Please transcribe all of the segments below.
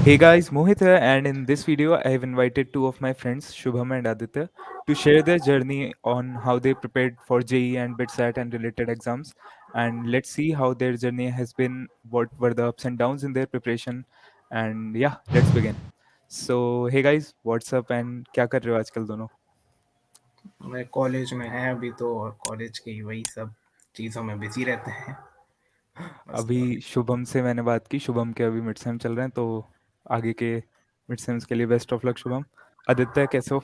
Hey guys, Mohit here, and in this video, I have invited two of my friends, Shubham and Aditya, to share their journey on how they prepared for JEE and BITSAT and related exams. And let's see how their journey has been, what were the ups and downs in their preparation. And yeah, let's begin. So, hey guys, what's up and क्या कर रहे हो आजकल दोनों? मैं college में है अभी तो और कॉलेज की वही सब चीज़ों में बिजी रहते हैं बस अभी कॉलेज। शुभम से मैंने बात की, शुभम के अभी मिड सेम चल रहे हैं, तो आगे के मिड सेम्स के लिए best of luck Shubham. Aditya कैसे हो?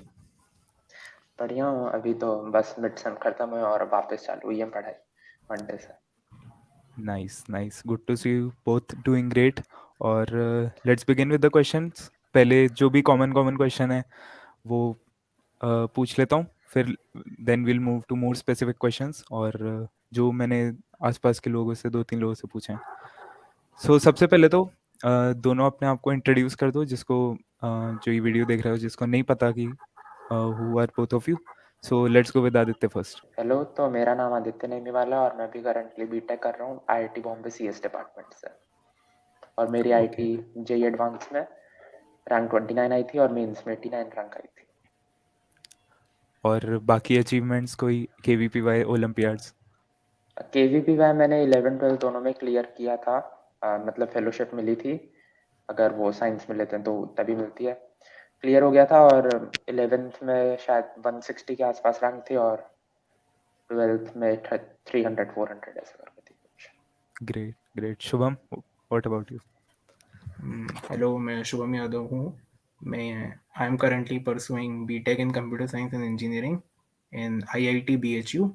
बढ़िया हूँ। अभी तो बस मिड सेम खत्म हुए और वापस चालू हुई है पढ़ाई मंडे से। Nice nice, good to see you both doing great. और let's begin with the questions. पहले जो भी कॉमन कॉमन क्वेश्चन है वो पूछ लेता हूँ, फिर then will move to more specific questions, और जो मैंने आसपास के लोगों से, दो तीन लोगों से पूछे हैं। सो सबसे पहले तो दोनों अपने आप को इंट्रोड्यूस कर दो, जिसको जो ये वीडियो देख रहे हो जिसको नहीं पता कि who are both of you. So let's go with Aditya first. Hello, तो मेरा नाम आदित्य नेमीवाला है और मैं भी करंटली बीटेक कर रहा हूँ आईआईटी बॉम्बे सीएस डिपार्टमेंट से। और मेरी ओके। आईटी जेई एडवांस में रैंक 29 आई थी और मेंस में 89 रैंक आई थी। और बाकी अचीवमेंट्स कोई केवीपीवाई ओलंपियाड्स? केवीपीवाई मैंने 11 12 दोनों में क्लियर किया था। मतलब फेलोशिप मिली थी, अगर वो साइंस में लेते हैं तो तभी मिलती है। क्लियर हो गया था और 11th में शायद 160 के आसपास रैंक थी और 12th में 300 400 ऐसे करके थी कुछ। Great great. Shubham, what about you? Hello, मैं शुभम यादव हूँ। मैं I am currently pursuing BTech in computer science and engineering in IIT BHU.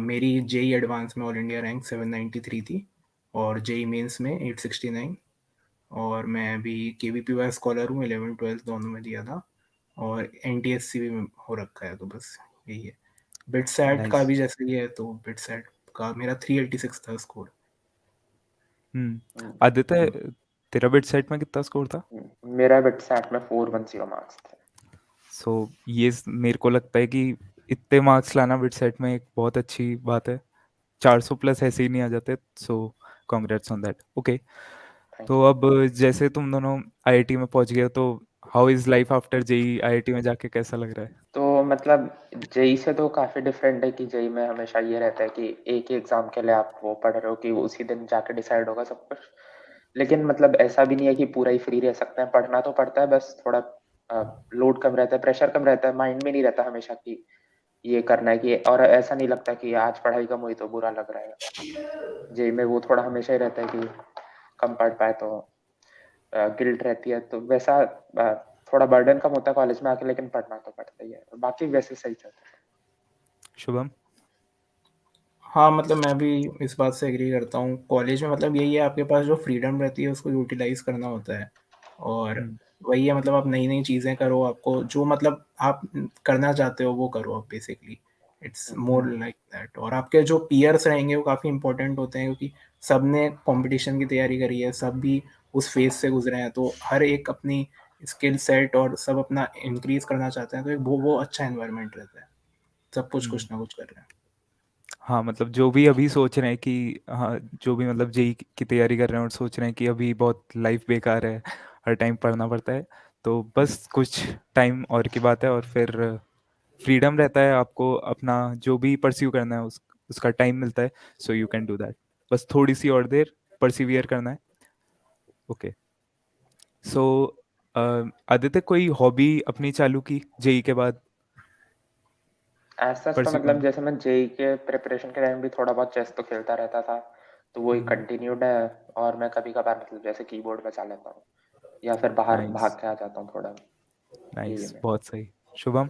मेरी जेई एडवांस में ऑल इंडिया रैंक 793 थी और जेई मेंस में 869। और मैं अभी केवीपीवाई स्कॉलर हूँ, 11 12 दोनों में दिया था और एनटीएससी भी हो रखा है, तो बस यही है। बिटसैट का नाइस। भी जैसे ही है, तो बिटसैट का मेरा 386 था स्कोर। आदित्य, तेरा बिट सेट में कितना स्कोर था? मेरा बिटसैट में 410 मार्क्स थे। सो ये मेरे को लगता है कि इतने मार्क्स लाना बिट सेट में एक बहुत अच्छी बात है। 400 प्लस ऐसे ही नहीं आ जाते। So congrats on that. Okay. Thank to you. अब जैसे तुम दोनों आईआईटी में पहुंच गए हो, तो how is life after JEE? IIT में जाके कैसा लग रहा है? तो मतलब जेई से तो काफी डिफरेंट है कि जेई में हमेशा ये रहता है कि एक ही एग्जाम के लिए आप वो पढ़ रहे हो कि उसी दिन जाके डिसाइड होगा सब कुछ। लेकिन मतलब ऐसा भी नहीं है कि पूरा ही फ्री रह सकते हैं, पढ़ना तो पड़ता है, बस थोड़ा लोड कम रहता है, प्रेशर कम रहता है, माइंड में नहीं रहता हमेशा कि ये करना है कि, और ऐसा नहीं लगता कि आज पढ़ाई कम हुई तो बुरा लग रहा है। जेई में वो थोड़ा हमेशा ही रहता है कि कम पढ़ पाए तो गिल्ट रहती है, तो वैसा थोड़ा बर्डन कम होता है कॉलेज में आके, लेकिन पढ़ना तो पड़ता ही है। बाकी वैसे सही चलता है। शुभम? हाँ, मतलब मैं भी इस बात से एग्री करता हूँ। कॉलेज में मतलब यही है, आपके पास जो फ्रीडम रहती है उसको यूटिलाइज करना होता है। और हम्म। वही है, मतलब आप नई नई चीज़ें करो, आपको जो मतलब आप करना चाहते हो वो करो आप basically. It's more hmm. Like that. और आपके जो पीयर्स रहेंगे वो काफ़ी इंपॉर्टेंट होते हैं, क्योंकि सब ने कंपटीशन की तैयारी करी है, सब भी उस फेज से गुजरे हैं, तो हर एक अपनी स्किल सेट और सब अपना इंक्रीज करना चाहते हैं, तो एक वो अच्छा एनवायरनमेंट रहता है। सब कुछ हम्म। ना कुछ कर रहे हैं। हाँ, मतलब जो भी अभी सोच रहे हैं कि हाँ, जो भी मतलब जेई की तैयारी कर रहे हैं और सोच रहे हैं कि अभी बहुत लाइफ बेकार है, हर टाइम पढ़ना पड़ता है, तो बस कुछ टाइम और की बात है, और फिर फ्रीडम रहता है आपको अपना जो भी परस्यू करना है, उसका टाइम मिलता है। So you can do that. बस थोड़ी सी और देर परसिवियर करना है। ओके। सो आदित्य, कोई हॉबी अपनी चालू की जेई के बाद ऐसा तो परस्यू मतलब करना? जैसे मैं जेई के प्रिपरेशन के टाइम भी थोड़ा बहुत चेस तो खेलता रहता था, तो वो एक हम्म। कंटिन्यूड है। और मैं कभी कभार मतलब जैसे कीबोर्ड बजा लेता हूँ या फिर बाहर नाइस भाग के आ जाता हूँ थोड़ा। यही है नाइस, मेरा। बहुत सही। शुभम?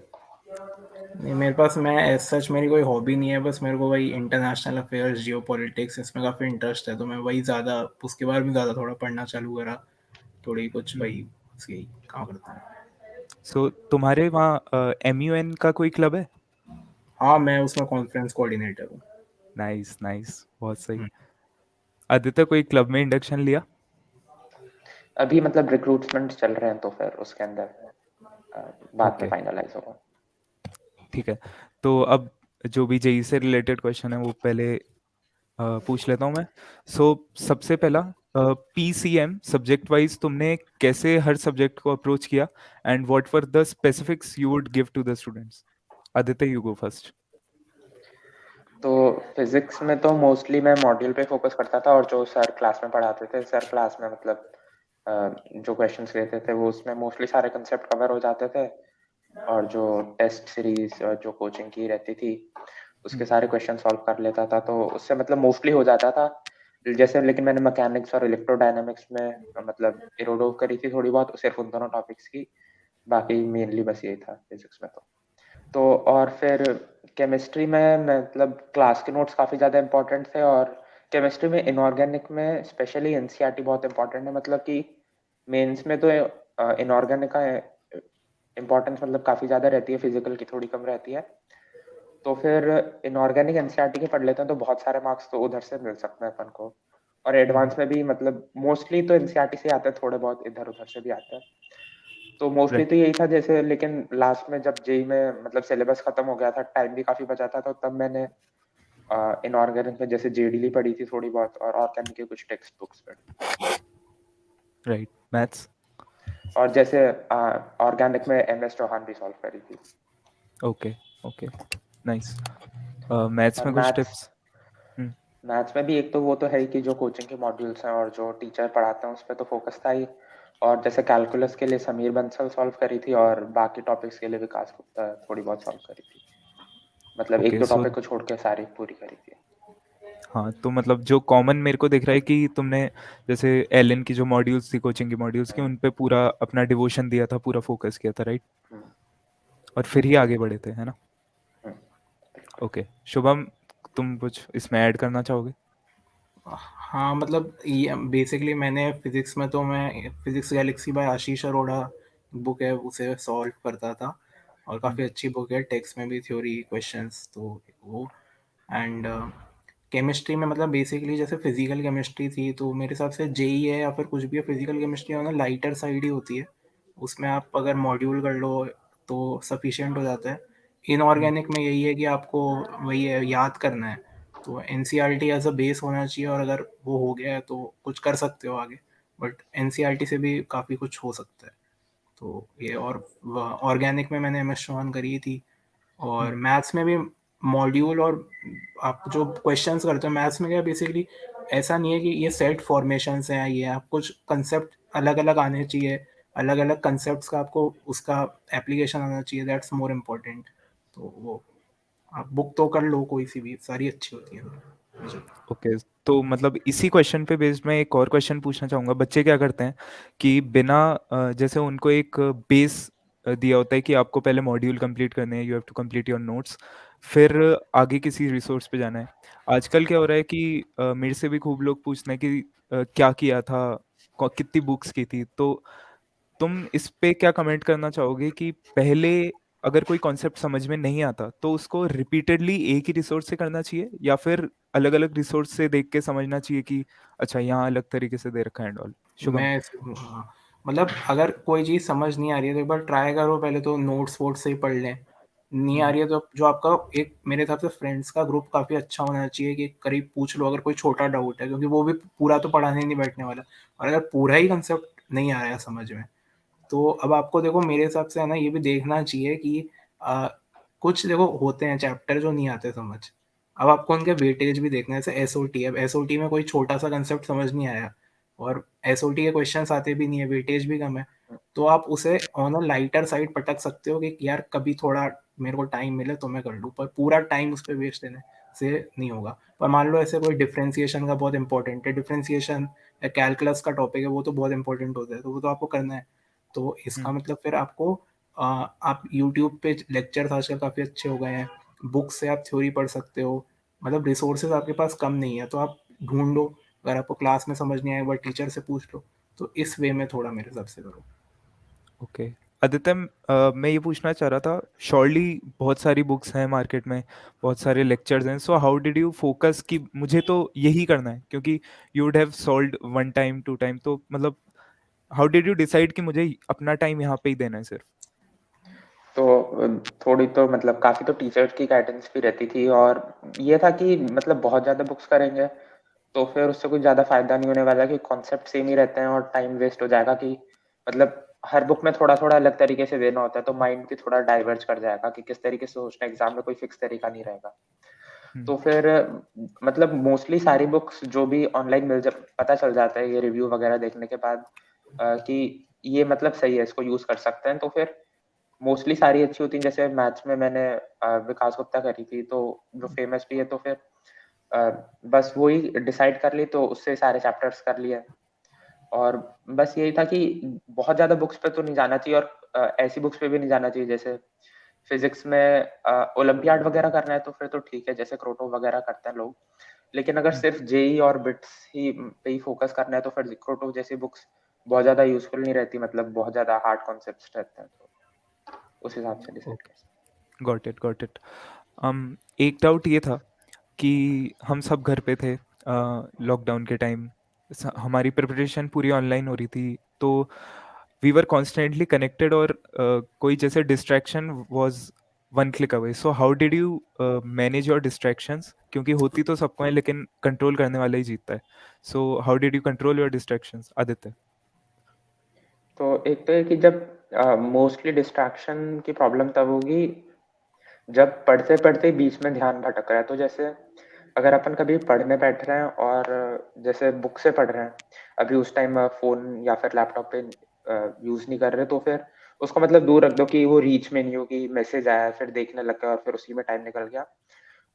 नहीं, मेरे पास मैं एज सच मेरी कोई हॉबी नहीं है, बस मेरे को वही इंटरनेशनल अफेयर्स, जियो पॉलिटिक्स, इसमें काफ़ी इंटरेस्ट है, तो मैं वही ज़्यादा उसके बारे में ज़्यादा थोड़ा पढ़ना चालू करा। थोड़ी कुछ वही बस यही काम करता हूँ। सो तुम्हारे वहाँ MUN का कोई क्लब है? हाँ, मैं उसमें कॉन्फ्रेंस कोऑर्डिनेटर हूँ। नाइस नाइस, बहुत सही। आदित्य, कोई क्लब में इंडक्शन लिया? अभी मतलब रिक्रूटमेंट चल रहे हैं, तो फिर उसके अंदर बाद में ओके, फाइनलाइज होगा। ठीक है। तो अब जो भी जेई से रिलेटेड क्वेश्चन है वो पहले पूछ लेता हूँ मैं। सो सबसे पहला, PCM सब्जेक्ट वाइज तुमने कैसे हर सब्जेक्ट को अप्रोच किया, and what were the specifics you would give to the students? Aditya, you go first. तो फिजिक्स में तो मोस्टली मैं मॉड्यूल पे फोकस करता था, और जो सर क्लास में पढ़ाते थे, सर क्लास में मतलब जो क्वेश्चंस लेते थे वो उसमें मोस्टली सारे कंसेप्ट कवर हो जाते थे, और जो टेस्ट सीरीज जो कोचिंग की रहती थी उसके सारे क्वेश्चन सॉल्व कर लेता था, तो उससे मतलब मोस्टली हो जाता था। जैसे लेकिन मैंने मैकेनिक्स और इलेक्ट्रोडायनामिक्स में मतलब इरोडोव करी थी थोड़ी बहुत, सिर्फ उन दोनों टॉपिक्स की, बाकी मेनली बस यही था फिजिक्स में। तो और फिर केमिस्ट्री में मतलब क्लास के नोट्स काफ़ी ज़्यादा इम्पोर्टेंट थे, और केमिस्ट्री में इनऑर्गेनिक में स्पेशली एनसीईआरटी बहुत इम्पोर्टेंट है, मतलब कि मेंस में तो इनऑर्गेनिक का इम्पोर्टेंस मतलब काफ़ी ज़्यादा रहती है, फिजिकल की थोड़ी कम रहती है। तो फिर इनऑर्गेनिक एनसीईआरटी के पढ़ लेते हैं तो बहुत सारे मार्क्स तो उधर से मिल सकते हैं अपन को, और एडवांस में भी मतलब मोस्टली तो एनसीईआरटी से आते हैं, थोड़े बहुत इधर उधर से भी आते हैं। तो मोस्टली राइट। तो यही था, जैसे लेकिन लास्ट में जब जेई में मतलब सिलेबस खत्म हो गया था, टाइम भी काफी बचा था, तो तब मैंने इनऑर्गेनिक में जैसे जेडीली पढ़ी थी थोड़ी बहुत, और ऑर्गेनिक के कुछ टेक्स्ट बुक्स पढ़ी। राइट। मैथ्स? और जैसे ऑर्गेनिक में एमएस चौहान भी सॉल्व करी थी। ओके। ओके। नाइस। मैथ्स और में कुछ टिप्स? मैथ्स में भी एक तो वो तो है ही कि जो कोचिंग के मॉड्यूल्स हैं और जो टीचर पढ़ाते हैं उस पर तो फोकस था ही, और जैसे कैलकुलस के लिए समीर बंसल सॉल्व करी थी, और बाकी टॉपिक्स के लिए विकास गुप्ता थोड़ी बहुत सॉल्व करी थी, मतलब एक ओके, दो सो टॉपिक को छोड़ के सारी पूरी करी थी। हाँ, तो मतलब जो कॉमन मेरे को दिख रहा है कि तुमने जैसे एलन की जो मॉड्यूल्स थी, कोचिंग की मॉड्यूल्स की, हम्म, उन पे पूरा अपना डिवोशन दिया था, पूरा फोकस किया था, राइट? हम्म, और फिर ही आगे बढ़े थे, है ना? हम्म। ओके, शुभम, तुम कुछ इसमें ऐड करना चाहोगे? हाँ, मतलब ये बेसिकली मैंने फिज़िक्स में तो मैं फिज़िक्स गैलेक्सी बाय आशीष अरोड़ा बुक है, उसे सॉल्व करता था, और हम्म। काफ़ी अच्छी बुक है, टेक्स्ट में भी थ्योरी क्वेश्चंस तो वो। एंड केमिस्ट्री में मतलब बेसिकली जैसे फिजिकल केमिस्ट्री थी, तो मेरे हिसाब से जेई है या फिर कुछ भी है, फिजिकल केमिस्ट्री है ना, लाइटर साइड ही होती है, उसमें आप अगर मॉड्यूल कर लो तो सफिशिएंट हो जाता है। हम्म। इनऑर्गेनिक में यही है कि आपको वही है, याद करना है, तो N C R T as a base होना चाहिए, और अगर वो हो गया है तो कुछ कर सकते हो आगे, but N C R T से भी काफ़ी कुछ हो सकता है। तो ये, और ऑर्गेनिक में मैंने एम एस चौहान करी थी, हम्म। और मैथ्स में भी मॉड्यूल, और आप जो क्वेश्चंस करते हो मैथ्स में क्या बेसिकली ऐसा नहीं है कि ये सेट फॉर्मेशंस हैं, ये आप कुछ कंसेप्ट अलग अलग आने चाहिए, अलग अलग कंसेप्ट का आपको उसका एप्लीकेशन आना चाहिए, दैट्स मोर इम्पोर्टेंट। तो वो आप बुक तो कर लो, कोई सी भी सारी अच्छी होती है मुझे। ओके, तो मतलब इसी क्वेश्चन पे बेस्ड मैं एक और क्वेश्चन पूछना चाहूँगा। बच्चे क्या करते हैं कि बिना जैसे उनको एक बेस दिया होता है कि आपको पहले मॉड्यूल कंप्लीट करने हैं, you have to complete your notes, फिर आगे किसी रिसोर्स पे जाना है। आजकल क्या हो रहा है कि मेरे से भी खूब लोग पूछते हैं कि क्या किया था, कितनी बुक्स की थी। तो तुम इस पे क्या कमेंट करना चाहोगे कि पहले अगर कोई कॉन्सेप्ट समझ में नहीं आता तो उसको रिपीटेडली एक ही रिसोर्स से करना चाहिए, या फिर अलग अलग रिसोर्स से देख के समझना चाहिए कि अच्छा यहाँ अलग तरीके से दे रखा है एंड ऑल? शुभम? हाँ, मतलब अगर कोई चीज़ समझ नहीं आ रही है तो एक बार ट्राई करो, पहले तो नोट्स वोट्स से ही पढ़ लें। नहीं आ हम्म। रही है तो जो आपका एक मेरे हिसाब से फ्रेंड्स का ग्रुप काफ़ी अच्छा होना चाहिए, कि करीब पूछ लो अगर कोई छोटा डाउट है, क्योंकि वो भी पूरा तो पढ़ाने नहीं बैठने वाला, और अगर पूरा ही कंसेप्ट नहीं आ रहा है समझ में, तो अब आपको देखो मेरे हिसाब से है ना, ये भी देखना चाहिए कि आ, कुछ देखो होते हैं चैप्टर जो नहीं आते समझ, अब आपको उनके वेटेज भी देखना है, जैसे एस ओ टी, अब एस ओ टी में कोई छोटा सा कंसेप्ट समझ नहीं आया, और एस ओ टी के क्वेश्चन आते भी नहीं है, वेटेज भी कम है, तो आप उसे ऑन अ लाइटर साइड पटक सकते हो कि यार कभी थोड़ा मेरे को टाइम मिले तो मैं कर लूँ, पर पूरा टाइम उस पर वेस्ट देने से नहीं होगा। पर मान लो ऐसे कोई डिफ्रेंसिएशन का बहुत इंपॉर्टेंट है, डिफ्रेंसिएशन या कैलकुलस का टॉपिक है, वो तो बहुत इंपॉर्टेंट होता है, तो वो तो आपको करना है। तो इसका हम्म। मतलब फिर आपको आप यूट्यूब पे लेक्चर्स आजकल काफ़ी अच्छे हो गए हैं, बुक से आप थ्योरी पढ़ सकते हो, मतलब रिसोर्सेज आपके पास कम नहीं है तो आप ढूंढो, अगर आपको क्लास में समझ नहीं आए एक बार टीचर से पूछ लो, तो इस वे में थोड़ा मेरे हिसाब से करो। ओके। आदित्य, मैं ये पूछना चाह रहा था, श्योरली बहुत सारी बुक्स हैं मार्केट में, बहुत सारे लेक्चर्स हैं, so how did you focus कि मुझे तो यही करना है, क्योंकि you would have solved one time to time, तो मतलब हाउ डिड यू डिसाइड कि मुझे अपना टाइम यहाँ पे ही देना है सिर्फ? तो थोड़ी तो मतलब काफी तो टीचर्स की गाइडेंस भी रहती थी, और ये था कि मतलब बहुत ज्यादा बुक्स करेंगे तो फिर उससे कुछ ज़्यादा फ़ायदा नहीं होने वाला कि कॉन्सेप्ट सेम ही रहते हैं और टाइम वेस्ट हो जाएगा कि मतलब हर बुक में थोड़ा-थोड़ा अलग तरीके से देना होता है, तो माइंड भी थोड़ा डाइवर्ज कर जाएगा कि किस तरीके से सोचना है, एग्ज़ाम में कोई फिक्स तरीका नहीं रहेगा। हम्म, तो फिर मतलब मोस्टली सारी बुक्स जो भी ऑनलाइन मिल जा पता चल जाता है ये रिव्यू वगैरह देखने के बाद कि ये मतलब सही है, इसको यूज़ कर सकते हैं, तो फिर मोस्टली सारी अच्छी होती हैं। जैसे मैथ्स में मैंने विकास गुप्ता करी थी, तो जो फेमस भी है, तो फिर अ, बस वही डिसाइड कर ली, तो उससे सारे चैप्टर्स कर लिए। और बस यही था कि बहुत ज़्यादा बुक्स पे तो नहीं जाना चाहिए और ऐसी बुक्स पे भी नहीं जाना चाहिए जैसे फिज़िक्स में ओलंपियाड वगैरह करना है तो फिर तो ठीक है, जैसे क्रोटो वगैरह करते हैं लोग। लेकिन अगर हम्म, सिर्फ़ जेईई और बिट्स ही पे ही फ़ोकस करना है तो फिर क्रोटो जैसी बुक्स बहुत ज़्यादा यूज़फुल नहीं रहती, मतलब बहुत ज़्यादा हार्ड कॉन्सेप्ट्स रहते हैं, तो उस हिसाब से डिसाइड कर सकते गॉट इट गॉट इट। एक डाउट ये था कि हम सब घर पे थे लॉकडाउन के टाइम, हमारी प्रिपरेशन पूरी ऑनलाइन हो रही थी, तो वी वर कॉन्स्टेंटली कनेक्टेड और कोई जैसे distraction was one click away. So how did you manage your distractions, क्योंकि होती तो सबको है लेकिन कंट्रोल करने वाला ही जीतता है। सो how did you control your distractions, Aditya? तो एक तो है कि जब मोस्टली डिस्ट्रैक्शन की प्रॉब्लम तब होगी जब पढ़ते-पढ़ते बीच में ध्यान भटक रहा है। तो जैसे अगर अपन कभी पढ़ने बैठ रहे हैं और जैसे बुक से पढ़ रहे हैं, अभी उस टाइम फ़ोन या फिर लैपटॉप पे यूज़ नहीं कर रहे, तो फिर उसको मतलब दूर रख दो कि वो रीच में नहीं हो कि मैसेज आया, फिर देखने लग गए और फिर उसी में टाइम निकल गया।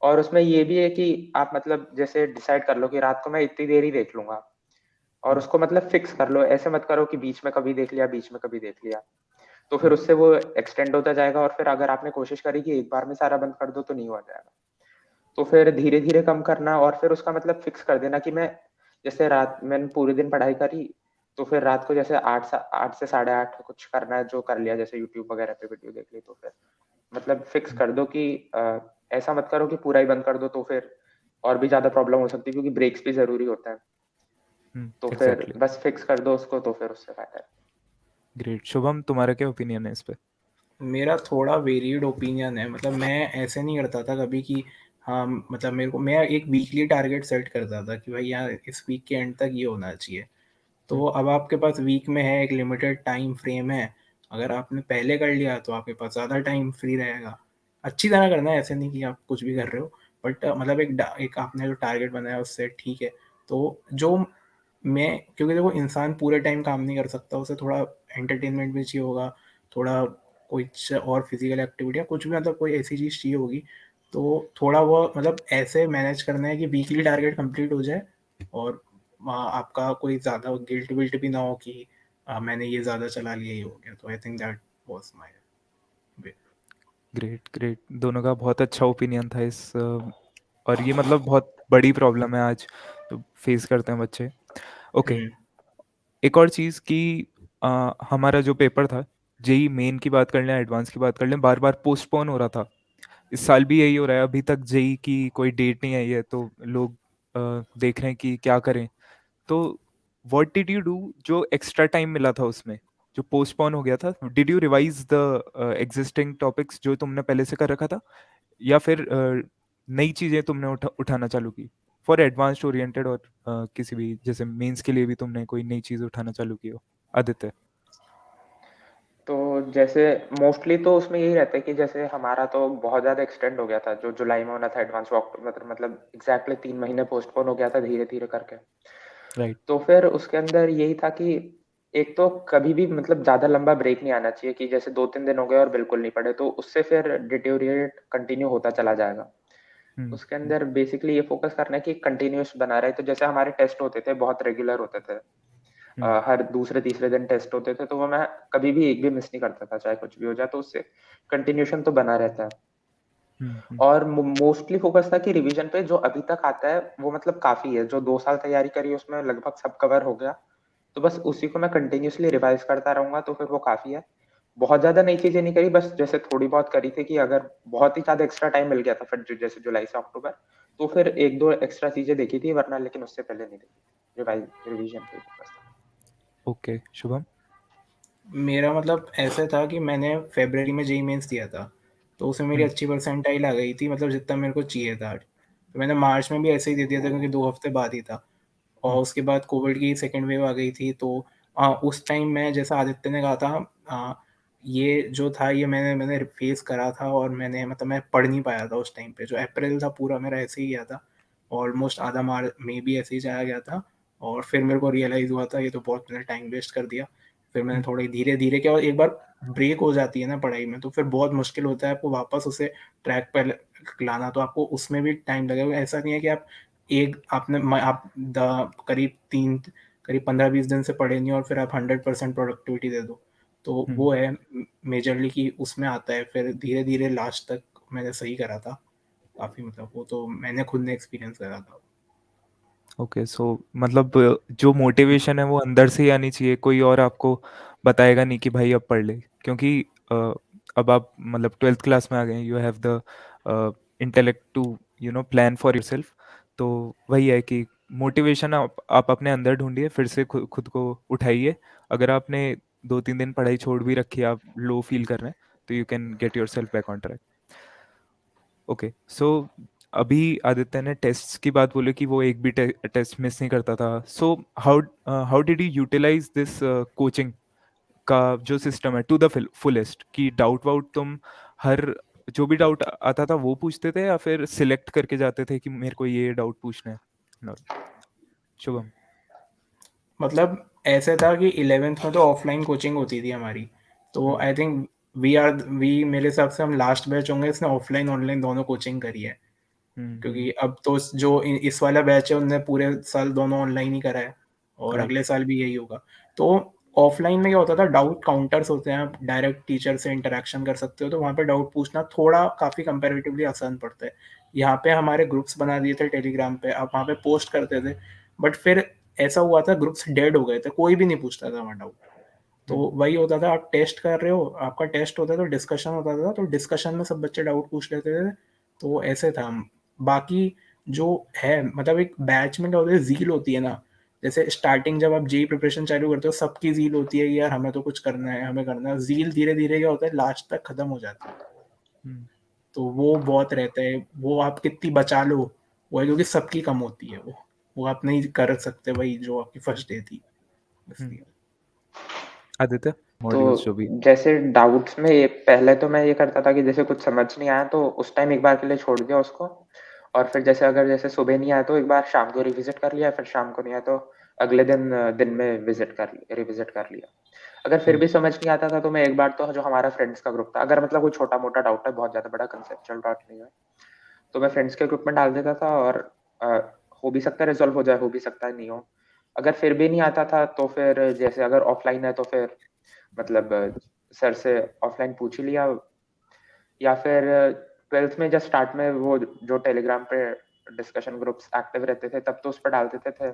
और उसमें ये भी है कि आप मतलब जैसे डिसाइड कर लो कि रात को मैं इतनी देर ही देख लूँगा और हम्म, उसको मतलब फिक्स कर लो। ऐसे मत करो कि बीच में कभी देख लिया, बीच में कभी देख लिया। तो फिर हम्म, उससे वो एक्सटेंड होता जाएगा और फिर अगर आपने कोशिश करी कि एक बार में सारा बंद कर दो तो नहीं हुआ जाएगा। तो फिर धीरे-धीरे कम करना और फिर उसका मतलब फिक्स कर देना कि मैं जैसे रात मैंने पूरे दिन पढ़ाई करी, तो फिर रात को जैसे 8 से साढ़े 8 कुछ करना है जो कर लिया, जैसे यूट्यूब वगैरह पे वीडियो देख ली, तो फिर मतलब फिक्स हम्म, कर दो कि ऐसा मत करो कि पूरा ही बंद कर दो, तो फिर और भी ज़्यादा प्रॉब्लम हो सकती है क्योंकि ब्रेक्स भी ज़रूरी होते हैं। तो फिर एग्जैक्टली। बस फिक्स कर दो उसको, तो फिर उससे फ़ायदा है। ग्रेट। शुभम, तुम्हारा क्या ओपिनियन है इस पे? मेरा थोड़ा वेरिएड ओपिनियन है। मतलब मैं ऐसे नहीं करता था कभी कि हाँ, मतलब मेरे को मैं एक वीकली टारगेट सेट करता था कि भाई यार इस वीक के एंड तक ये होना चाहिए। तो हम्म, अब आपके पास वीक में है, एक लिमिटेड टाइम फ्रेम है। अगर आपने पहले कर लिया तो आपके पास ज़्यादा टाइम फ्री रहेगा। अच्छी तरह करना है, ऐसे नहीं कि आप कुछ भी कर रहे हो, बट मतलब एक आपने जो टारगेट बनाया उससे ठीक है। तो जो मैं, क्योंकि देखो इंसान पूरे टाइम काम नहीं कर सकता, उसे थोड़ा एंटरटेनमेंट भी चाहिए होगा, थोड़ा कुछ और फिजिकल एक्टिविटी या कुछ भी, मतलब कोई ऐसी चीज़ चाहिए होगी। तो थोड़ा वो मतलब ऐसे मैनेज करना है कि वीकली टारगेट कंप्लीट हो जाए और आपका कोई ज़्यादा गिल्ट विल्ट भी ना हो कि मैंने ये ज़्यादा चला लिया, ये हो गया। तो I think that was my way. Great great, दोनों का बहुत अच्छा ओपिनियन था इस और ये मतलब बहुत बड़ी प्रॉब्लम है आज फेस करते हैं बच्चे। ओके, हम्म। एक और चीज़ कि हमारा जो पेपर था, जेई मेन की बात कर लें, एडवांस की बात कर लें, बार बार पोस्टपोन हो रहा था। इस साल भी यही हो रहा है, अभी तक जेई की कोई डेट नहीं आई है, तो लोग देख रहे हैं कि क्या करें। तो व्हाट डिड यू डू, जो एक्स्ट्रा टाइम मिला था उसमें, जो पोस्टपोन हो गया था, did you revise the existing topics जो तुमने पहले से कर रखा था, या फिर नई चीज़ें तुमने उठाना चालू की फॉर एडवांस्ड ओरिएंटेड, और किसी भी जैसे मेंस के लिए भी तुमने कोई नई चीज़ उठाना चालू की हो, आदित्य? तो जैसे मोस्टली तो उसमें यही रहता है कि जैसे हमारा तो बहुत ज़्यादा एक्सटेंड हो गया था, जो जुलाई में होना था एडवांस वो मतलब एग्ज़ैक्टली 3 महीने पोस्टपोन हो गया था धीरे-धीरे करके। राइट। तो फिर उसके अंदर यही था कि एक तो कभी भी मतलब ज़्यादा लंबा ब्रेक नहीं आना चाहिए कि जैसे 2-3 दिन हो गए और बिल्कुल नहीं पढ़े, तो उससे फिर डिटेरियोरेट कंटिन्यू होता चला जाएगा। हम्म, उसके अंदर बेसिकली ये फ़ोकस करना है कि कंटिन्यूअस बना रहे, तो जैसे हमारे टेस्ट होते थे, बहुत रेगुलर होते थे। हम्म, हर दूसरे-तीसरे दिन टेस्ट होते थे, तो वो मैं कभी भी एक भी मिस नहीं करता था, चाहे कुछ भी हो जाए, तो उससे कंटिन्यूएशन तो बना रहता है। हम्म, और मोस्टली फ़ोकस था कि रिवीजन पे जो अभी तक आता है, वो मतलब काफ़ी है। जो 2 साल तैयारी करी है, उसमें लगभग सब कवर हो गया। तो बस उसी को मैं कंटिन्यूअसली रिवाइज़ करता रहूँगा, तो फिर वो काफ़ी है। बहुत ज़्यादा नई चीज़ें नहीं करी, बस जैसे थोड़ी बहुत करी थी कि अगर बहुत ही ज़्यादा एक्स्ट्रा टाइम मिल गया था, फिर जैसे जुलाई से अक्टूबर, तो फिर 1-2 एक्स्ट्रा चीज़ें देखी थी, वरना लेकिन उससे पहले नहीं देखी। रिवीजन पे ही फ़ोकस था। ओके। शुभम? मेरा मतलब ऐसे था कि मैंने फरवरी में जेईई मेंस दिया था, तो उसमें मेरी हम्म, अच्छी परसेंटाइल आ गई थी, मतलब जितना मेरे को चाहिए था। तो मैंने मार्च में भी ऐसे ही दे दिया था क्योंकि 2 हफ्ते बाद ही था। और उसके बाद कोविड की सेकेंड वेव आ गई थी, तो उस टाइम मैं, जैसा आदित्य ने कहा था, ये जो था ये मैंने फेस करा था, और मैं पढ़ नहीं पाया था उस टाइम पे। जो अप्रैल था पूरा मेरा ऐसे ही गया था, ऑलमोस्ट आधा मार्च में भी ऐसे ही चला गया था। और फिर मेरे को रियलाइज़ हुआ था ये तो बहुत मैंने टाइम वेस्ट कर दिया। फिर मैंने थोड़ी धीरे धीरे किया, और एक बार ब्रेक हो जाती है ना पढ़ाई में, तो फिर बहुत मुश्किल होता है आपको वापस उसे ट्रैक पर लाना। तो आपको उसमें भी टाइम लगेगा। ऐसा नहीं है कि आप एक आपने आप करीब 15-20 दिन से पढ़े नहीं और फिर आप 100% प्रोडक्टिविटी दे दो। तो वो है मेजरली कि उसमें आता है, फिर धीरे धीरे लास्ट तक मैंने सही करा था काफ़ी। मतलब वो तो मैंने खुद ने एक्सपीरियंस करा था। ओके, सो मतलब जो मोटिवेशन है वो अंदर से ही आनी चाहिए, कोई और आपको बताएगा नहीं कि भाई अब पढ़ ले। क्योंकि अब आप मतलब 12th क्लास में आ गए, you have the intellect to plan for yourself. तो वही है कि मोटिवेशन आप अपने अंदर ढूंढिए, फिर से खुद को उठाइए। अगर आपने 2-3 दिन पढ़ाई छोड़ भी रखी है, आप लो फील कर रहे हैं, तो you can get yourself back on track. Okay, so अभी आदित्य ने टेस्ट्स की बात बोले कि वो एक भी टेस्ट मिस नहीं करता था। So how how did you utilize this coaching का जो सिस्टम है टू द फुलेस्ट, कि डाउट वाउट तुम हर जो भी डाउट आता था वो पूछते थे, या फिर सिलेक्ट करके जाते थे कि मेरे को ये डाउट पूछना है? No. शुभम। मतलब ऐसे था कि 11th में तो ऑफलाइन कोचिंग होती थी हमारी। तो हम्म। आई थिंक वी मेरे हिसाब से हम लास्ट बैच होंगे इसने ऑफलाइन ऑनलाइन दोनों कोचिंग करी है। क्योंकि अब तो जो इस वाला बैच है उनने पूरे साल दोनों ऑनलाइन ही करा है, और करेक्ट। अगले साल भी यही होगा। तो ऑफलाइन में क्या होता था, डाउट काउंटर्स होते हैं, आप डायरेक्ट टीचर से इंटरेक्शन कर सकते हो, तो वहाँ पे डाउट पूछना थोड़ा काफ़ी कंपेरेटिवली आसान पड़ता है। यहाँ पे हमारे ग्रुप्स बना दिए थे टेलीग्राम पे, आप वहाँ पे पोस्ट करते थे, बट फिर ऐसा हुआ था ग्रुप्स डेड हो गए थे, कोई भी नहीं पूछता था वहाँ डाउट। तो वही होता था, आप टेस्ट कर रहे हो, आपका टेस्ट होता था तो डिस्कशन होता था, तो डिस्कशन में सब बच्चे डाउट पूछ लेते थे। तो ऐसे था। बाकी जो है, मतलब एक बैच में क्या होता है, ज़ील होती है ना। जैसे स्टार्टिंग जब आप जेई प्रिपरेशन चालू करते हो, सबकी ज़ील होती है कि यार हमें तो कुछ करना है, हमें करना है। ज़ील धीरे धीरे क्या होता है, लास्ट तक खत्म हो जाती है। तो वो बहुत रहता है, वो आप कितनी बचा लो, वो है, क्योंकि सबकी कम होती है। वो आप नहीं कर सकते वही जो आपकी फर्स्ट डे थी, इसलिए। आदित्य, तो मॉड्यूल्स जो भी। जैसे डाउट्स में पहले तो मैं ये करता था कि जैसे कुछ समझ नहीं आया तो उस टाइम एक बार के लिए छोड़ दिया उसको, और फिर जैसे अगर जैसे सुबह नहीं आया तो एक बार शाम को रिविजिट कर लिया, फिर शाम को नहीं आया तो अगले दिन में रिविजिट कर लिया। अगर फिर भी समझ नहीं आता था तो मैं एक बार तो जो हमारा फ्रेंड्स का ग्रुप था, अगर मतलब कोई छोटा मोटा डाउट है, बहुत ज्यादा बड़ा कंसेप्चुअल डाउट नहीं है, तो मैं फ्रेंड्स के ग्रुप में डाल देता था, और अ, हो भी सकता है रिजॉल्व हो जाए, हो भी सकता है नहीं हो। अगर फिर भी नहीं आता था तो फिर जैसे अगर ऑफलाइन है तो फिर मतलब सर से ऑफलाइन पूछ ही लिया, या फिर 12th में जब स्टार्ट में वो जो टेलीग्राम पे डिस्कशन ग्रुप्स एक्टिव रहते थे तब तो उस पर डाल देते थे,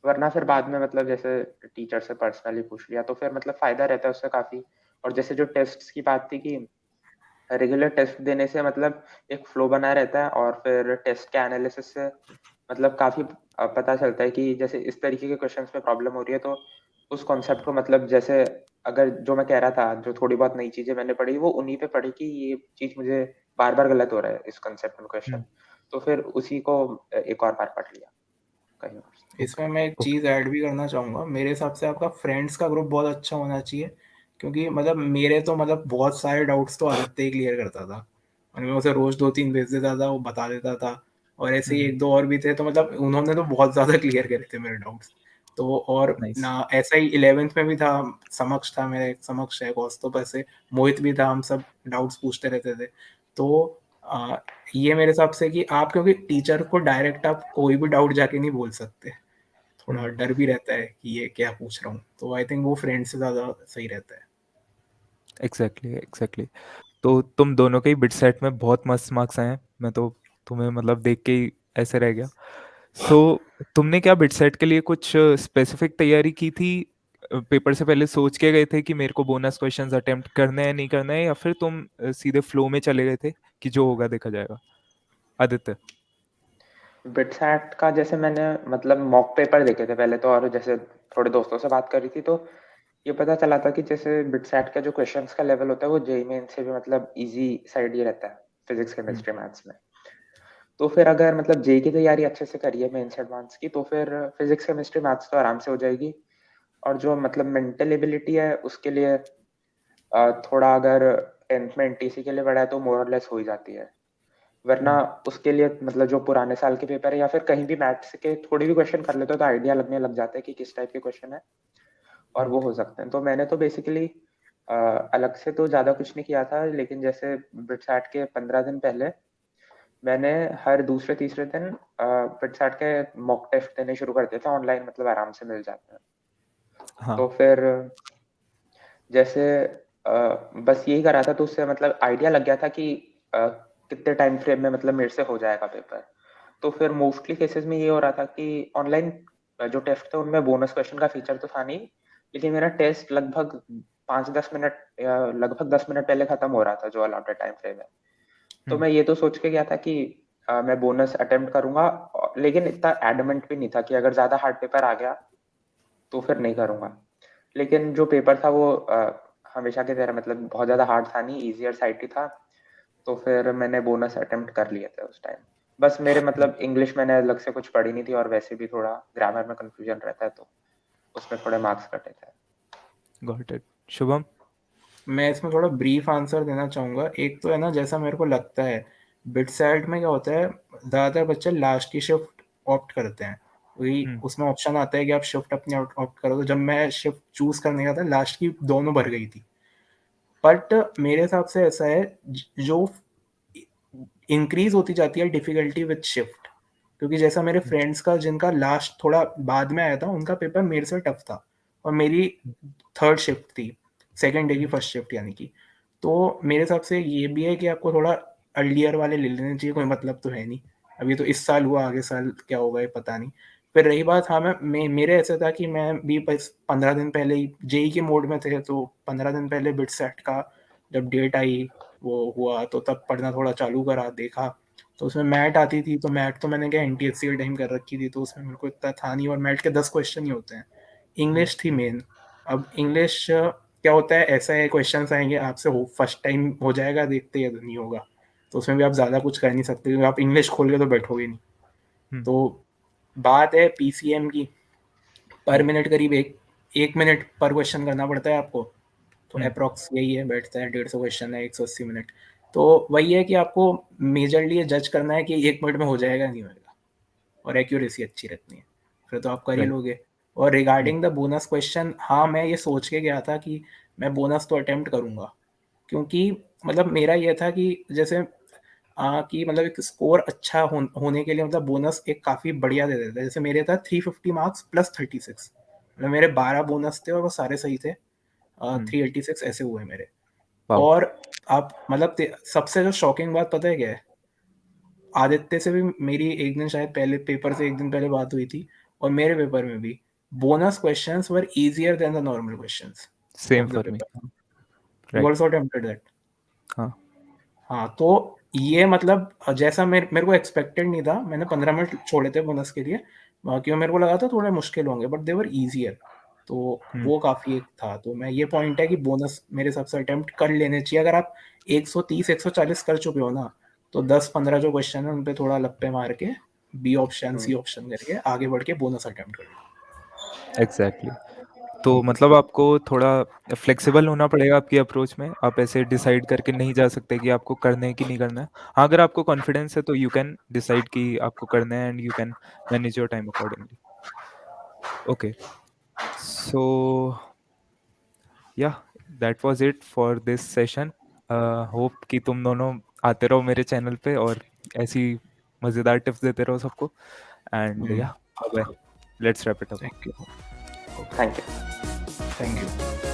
वरना फिर बाद में मतलब जैसे टीचर से पर्सनली पूछ लिया तो फिर मतलब फायदा रहता है उससे काफी। और जैसे जो टेस्ट्स की बात थी कि रेगुलर टेस्ट देने से मतलब एक फ्लो बना रहता है, और फिर टेस्ट के एनालिसिस से मतलब काफी पता चलता है कि जैसे इस तरीके के क्वेश्चंस में प्रॉब्लम हो रही है, तो उस कॉन्सेप्ट को मतलब जैसे अगर जो मैं कह रहा था, जो थोड़ी बहुत नई चीजें मैंने पढ़ी वो उन्हीं पे पढ़ी कि ये चीज मुझे बार बार गलत हो रहा है इस कॉन्सेप्ट में क्वेश्चन, तो फिर उसी को एक और बार पढ़ लिया कहीं और से। इसमें मैं एक ओके। चीज़ ऐड भी करना चाहूँगा। मेरे हिसाब से आपका फ्रेंड्स का ग्रुप बहुत अच्छा होना चाहिए, क्योंकि मतलब मेरे तो मतलब बहुत सारे डाउट्स तो आदित्य ही क्लियर करता था, और मैं उसे रोज़ 2-3 भेज देता था, वो बता देता था। और ऐसे ही 1-2 और भी थे, तो मतलब उन्होंने तो बहुत ज़्यादा क्लियर करे थे मेरे डाउट्स। तो और नाइस। ना ऐसा ही 11th में भी था, समक्ष था, मेरे समक्ष है कौस्तुभ, ऐसे मोहित भी था, हम सब डाउट्स पूछते रहते थे। तो अ, ये मेरे हिसाब से कि आप, क्योंकि टीचर को डायरेक्ट आप कोई भी डाउट जाके नहीं बोल सकते, थोड़ा डर भी रहता है कि ये क्या पूछ रहा हूँ। तो आई थिंक वो फ्रेंड से ज़्यादा सही रहता है। Exactly exactly. तो तुम दोनों के ही बिट सेट में बहुत मस्त मार्क्स आए हैं। मैं तो तुम्हें मतलब देख के ही ऐसे रह गया। सो तुमने क्या बिट सेट के लिए कुछ स्पेसिफिक तैयारी की थी? पेपर से पहले सोच के गए थे कि मेरे को बोनस क्वेश्चंस अटेम्प्ट करने हैं नहीं करना है, या फिर तुम सीधे फ्लो में चले गए थे कि जो होगा देखा जाएगा? आदित्य। बिटसैट का जैसे मैंने मतलब मॉक पेपर देखे थे पहले तो, और जैसे थोड़े दोस्तों से बात करी थी तो ये पता चला था कि जैसे बिटसैट का जो क्वेश्चंस का लेवल होता है वो जेईई मेन से भी मतलब इजी साइड ही रहता है, फिजिक्स केमिस्ट्री मैथ्स में। तो फिर अगर मतलब जेईई की तैयारी अच्छे से करी है मेंस एडवांस की, तो फिर फिजिक्स केमिस्ट्री मैथ्स तो आराम से हो जाएगी। और जो मतलब मेंटल एबिलिटी है उसके लिए थोड़ा अगर 10th में एनटीसी के लिए पढ़ा है तो मोर और लेस हो ही जाती है। वरना उसके लिए मतलब जो पुराने साल के पेपर है या फिर कहीं भी मैथ्स के थोड़ी भी क्वेश्चन कर लेते हो तो आइडिया लगने लग जाता है कि किस टाइप के क्वेश्चन है, और वो हो सकते हैं। तो मैंने तो बेसिकली अलग से तो ज़्यादा कुछ नहीं किया था, लेकिन जैसे बिटसैट के 15 दिन पहले मैंने हर दूसरे तीसरे दिन बिटसैट के मॉक टेस्ट देने शुरू कर दिए थे ऑनलाइन, मतलब आराम से मिल जाते हैं। हाँ तो फिर जैसे बस यही करा था, तो उससे मतलब आइडिया लग गया था कि कितने टाइम फ्रेम में मतलब मेरे से हो जाएगा पेपर। तो फिर मोस्टली केसेस में ये हो रहा था कि ऑनलाइन जो टेस्ट थे उनमें बोनस क्वेश्चन का फीचर तो था नहीं, लेकिन मेरा टेस्ट लगभग 5-10 मिनट या लगभग 10 मिनट पहले खत्म हो रहा था जो अलॉटेड टाइम फ्रेम है। तो मैं ये तो सोच के गया था कि मैं बोनस अटेम्प्ट करूंगा, लेकिन इतना एडमेंट भी नहीं था कि अगर ज्यादा हार्ड पेपर आ गया तो फिर नहीं करूंगा। लेकिन जो पेपर था वो हमेशा की तरह मतलब बहुत ज्यादा हार्ड था नहीं, इजियर साइड ही था। तो फिर मैंने बोनस अटेम्प्ट कर लिए थे उस टाइम। बस मेरे मतलब इंग्लिश मैंने अलग से कुछ पढ़ी नहीं थी, और वैसे भी थोड़ा ग्रामर में कंफ्यूजन रहता है तो उसमें थोड़े मार्क्स कटे थे। Got it. शुभम? मैं इसमें थोड़ा ब्रीफ आंसर देना चाहूँगा। एक तो है ना, जैसा मेरे को लगता है बिटसैट में क्या होता है, ज़्यादातर बच्चे लास्ट की शिफ्ट ऑप्ट करते हैं। वही उसमें ऑप्शन आता है कि आप शिफ्ट अपनी ऑप्ट करो। तो जब मैं शिफ्ट चूज करने का था, लास्ट की दोनों भर गई थी। बट मेरे हिसाब से ऐसा है, जो इंक्रीज होती जाती है डिफिकल्टी विद शिफ्ट, क्योंकि जैसा मेरे फ्रेंड्स का जिनका लास्ट थोड़ा बाद में आया था, उनका पेपर मेरे से टफ था, और मेरी थर्ड शिफ्ट थी, सेकेंड डे की फर्स्ट शिफ्ट यानी कि। तो मेरे हिसाब से ये भी है कि आपको थोड़ा अर्लियर वाले ले लेने चाहिए, कोई मतलब तो है नहीं। अभी तो इस साल हुआ, आगे साल क्या होगा ये पता नहीं। फिर रही बात, हाँ मेरे ऐसा था कि मैं भी बस 15 दिन पहले ही जेई के मोड में थे, तो 15 दिन पहले बिटसेट का जब डेट आई वो हुआ, तो तब पढ़ना थोड़ा चालू करा, देखा। तो उसमें मैट आती थी, तो मैट तो मैंने क्या एनटीएससी के टाइम कर रखी थी, तो उसमें मेरे को इतना था नहीं, और मैट के 10 क्वेश्चन ही होते हैं। इंग्लिश थी मेन। अब इंग्लिश क्या होता है, ऐसा है क्वेश्चन आएंगे आपसे, हो फर्स्ट टाइम हो जाएगा देखते या तो नहीं होगा, तो उसमें भी आप ज़्यादा कुछ कर नहीं सकते, क्योंकि आप इंग्लिश खोल के तो बैठोगे नहीं। तो बात है पीसीएम की, पर मिनट करीब एक मिनट पर क्वेश्चन करना पड़ता है आपको। तो अप्रॉक्स यही है, बैठता है 150 क्वेश्चन है, 180 मिनट। तो वही है कि आपको मेजरली ये जज करना है कि 1 मिनट में हो जाएगा नहीं होएगा, और एक्यूरेसी अच्छी रखनी है, फिर तो आप कर ही राइट। लोगे। और रिगार्डिंग द बोनस क्वेश्चन, हाँ मैं ये सोच के गया था कि मैं बोनस तो अटेम्प्ट करूँगा, क्योंकि मतलब मेरा ये था कि जैसे कि मतलब एक स्कोर अच्छा होने के लिए मतलब बोनस एक काफ़ी बढ़िया दे देता है। जैसे मेरे था 350 मार्क्स प्लस 36, मतलब मेरे 12 बोनस थे और वो सारे सही थे। 386 ऐसे हुए मेरे। वाओ। और आप मतलब सबसे जो शॉकिंग बात पता है क्या है, आदित्य से भी मेरी एक दिन शायद पहले, पेपर से एक दिन पहले बात हुई थी, और मेरे पेपर में भी bonus questions were easier than the normal questions same of the for me. Paper. You right. Also attempted that? हाँ। हाँ, तो ये मतलब जैसा मेरे को एक्सपेक्टेड नहीं था। मैंने 15 मिनट छोड़े थे बोनस के लिए, क्यों मेरे को लगा था थोड़े मुश्किल होंगे, बट दे वर इजियर। तो वो काफ़ी एक था। तो मैं ये पॉइंट है कि बोनस मेरे हिसाब से अटेम्प्ट कर लेने चाहिए। अगर आप 130 140 कर चुके हो ना, तो 10-15 जो क्वेश्चन है उन पे थोड़ा लप्पे मार के बी ऑप्शन सी ऑप्शन करके आगे बढ़ के बोनस अटेम्प्ट कर लो। एग्जैक्टली। तो मतलब आपको थोड़ा फ्लेक्सिबल होना पड़ेगा आपकी अप्रोच में। आप ऐसे डिसाइड करके नहीं जा सकते कि आपको करना है कि नहीं करना है। हाँ, अगर आपको कॉन्फिडेंस है तो यू कैन डिसाइड कि आपको करना है, and you can manage your time accordingly. Okay, so yeah that was it for this session. Hope कि तुम दोनों आते रहो मेरे चैनल पे और ऐसी मज़ेदार टिप्स देते रहो सबको। And yeah bye bye, let's wrap it up. Thank you. Thank you. Thank you.